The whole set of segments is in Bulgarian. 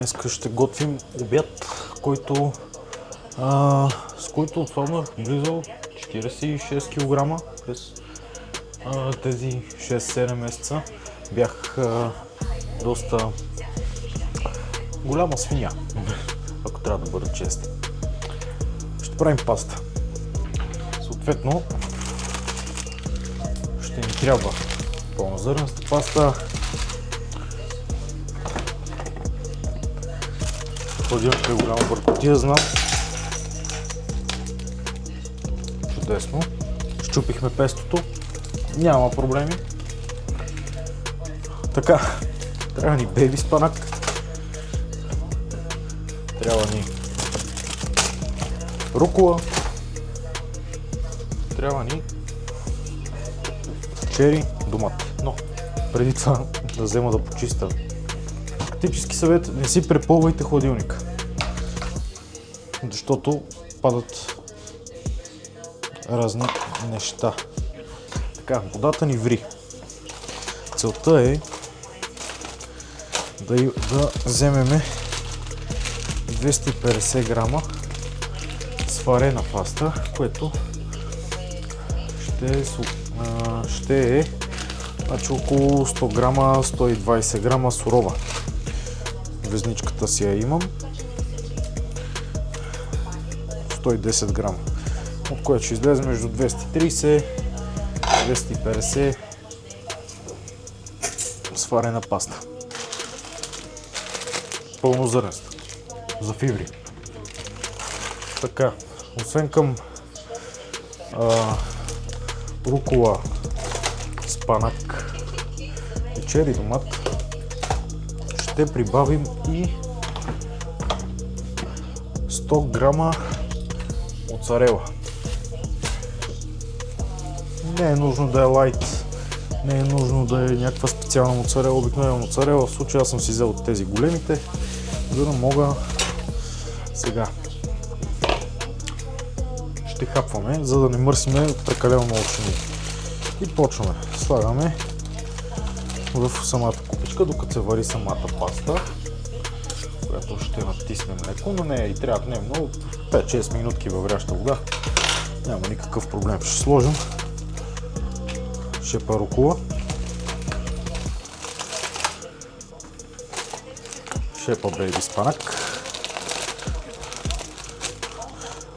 Днес ще готвим обяд, с който отслабнах близо 46 кг през тези 6-7 месеца. Бях доста голяма свиня, ако трябва да бъда честен. Ще правим паста. Съответно, ще ни трябва пълнозърнеста паста, хладилника е голяма бъркотия, знам. Чудесно. Счупихме пестото. Няма проблеми. Така, трябва ни бейби спанак. Трябва ни рукола. Трябва ни чери, домат. Но преди това да взема да почиста. Практически съвет: не си препълвайте хладилника, защото падат разни неща. Така, водата ни ври. Целта е да вземем 250 грама сварена паста, което ще е около 100 грама, 120 грама сурова. Везничката си я имам. 110 грама, от което ще излезе между 230 и 250 сварена паста. Пълнозърнеста, за фибри. Така, освен към рукола, спанак и чери домат, ще прибавим и 100 грама моцарела. Не е нужно да е лайт, не е нужно да е някаква специална моцарела, обикновена моцарела. В случая аз съм си взел от тези големите, за да мога сега. Ще хапваме, за да не мърсиме прекалено много пшени. И почваме. Слагаме в самата купичка, докато се вари самата паста, която ще натиснем леко, но не и трябва не е много, 5-6 минутки във вряща вода. Няма никакъв проблем. Ще сложим шепа рукола, шепа бейби спанак.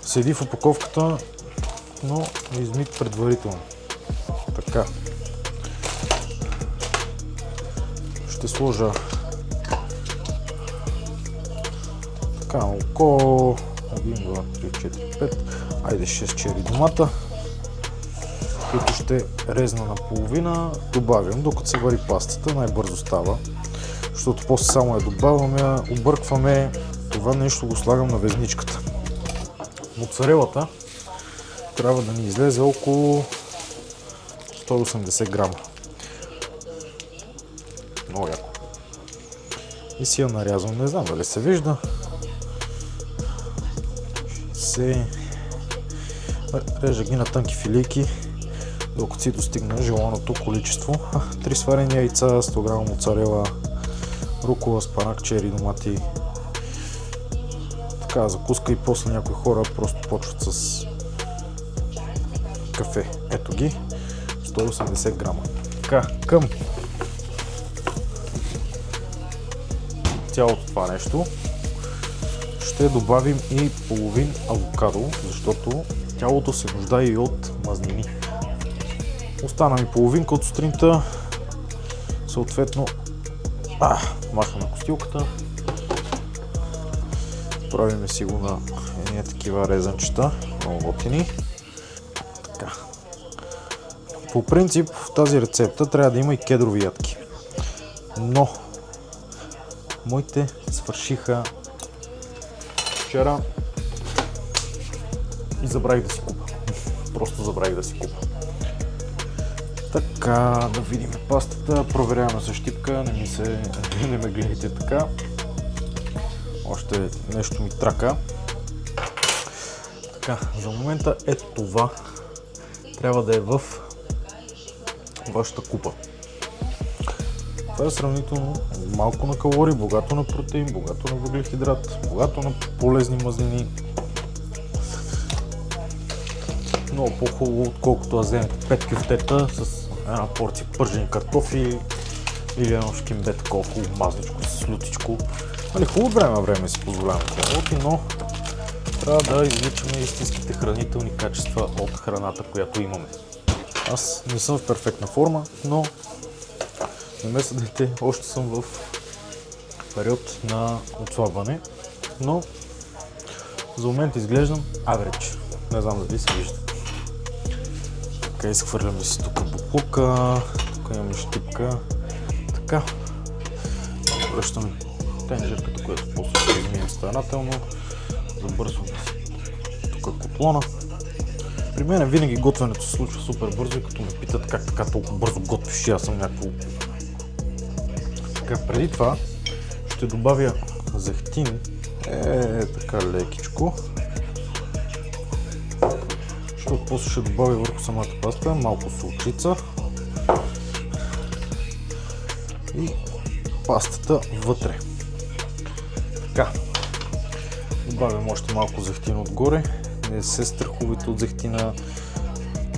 Седи в опаковката, но измит предварително. Така. Ще сложа така около 1, 2, 3, 4, 5, айде 6 чери домата, които ще резна на половина. Добавям, докато се вари пастата, най-бързо става, защото после само я добавяме, объркваме. Това нещо го слагам на везничката. Моцарелата трябва да ни излезе около 180 грама. Много яко. И си я нарязвам, не знам дали се вижда. Режа ги на тънки филийки, докато си достигна желаното количество. 3 сварени яйца, 100 грама моцарела, рукола, спанак, чери, домати. Така закуска, и после някои хора просто почват с кафе. Ето ги, 180 грама. Така, към цялото това нещо ще добавим и половин авокадо, защото тялото се нуждае и от мазнини. Остана ми половинка от сутринта, съответно махаме костилката, правиме си го на едни такива резанчета, много готини. Така. По принцип в тази рецепта трябва да има и кедрови ядки, но моите свършиха вчера и забравих да си купа. Просто забравих да си купа. Така, да видим пастата. Проверяваме с щипка. Не ме гледайте така. Още нещо ми трака. Така, за момента това трябва да е в вашата купа. Това е сравнително малко на калории, богато на протеин, богато на въглехидрат, богато на полезни мазнини. Много по-хубаво, отколкото да вземете 5 кюфтета с една порция пържени картофи или едно шкембе такова хубаво мазничко с лютичко. Нали, хубаво време на време си позволяваме това, но трябва да извличаме истинските хранителни качества от храната, която имаме. Аз не съм в перфектна форма, но не ме съдете, още съм в период на отслабване, но за момент изглеждам average. Не знам дали се вижда. Така, изхвърляме си тук буклука, тук имаме щипка. Така, връщаме тенджерката, която после ще измием старателно. Забързваме си тук котлона. При мен винаги готвенето се случва супер бързо и като ме питат как така толкова бързо готвиш, аз съм някакво... Така, преди това ще добавя зехтин, така лекичко, защото после ще добавя върху самата паста малко солчица и пастата вътре. Така, добавям още малко зехтин отгоре, не се страхувайте от зехтина,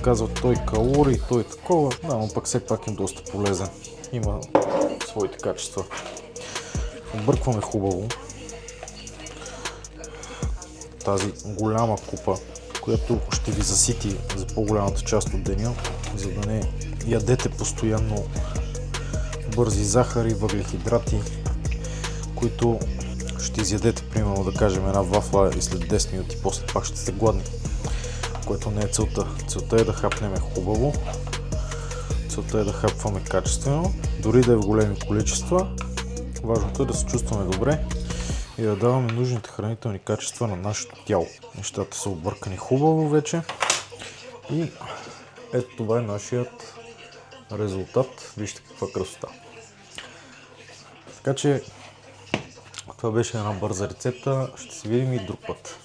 казва той калории, той такова, да, но пък все пак е доста полезен, има своите качества. Объркваме хубаво тази голяма купа, която ще ви засити за по-голямата част от деня, за да не ядете постоянно бързи захари, въглехидрати, които ще изядете, примерно да кажем една вафла и след 10 минути после пак ще сте гладни, което не е целта. Целта е да хапнем хубаво, целта е да хапваме качествено, дори да е в големи количества. Важното е да се чувстваме добре и да даваме нужните хранителни качества на нашето тяло. Нещата са объркани хубаво вече и ето това е нашият резултат. Вижте каква красота. Така че това беше една бърза рецепта. Ще се видим и друг път.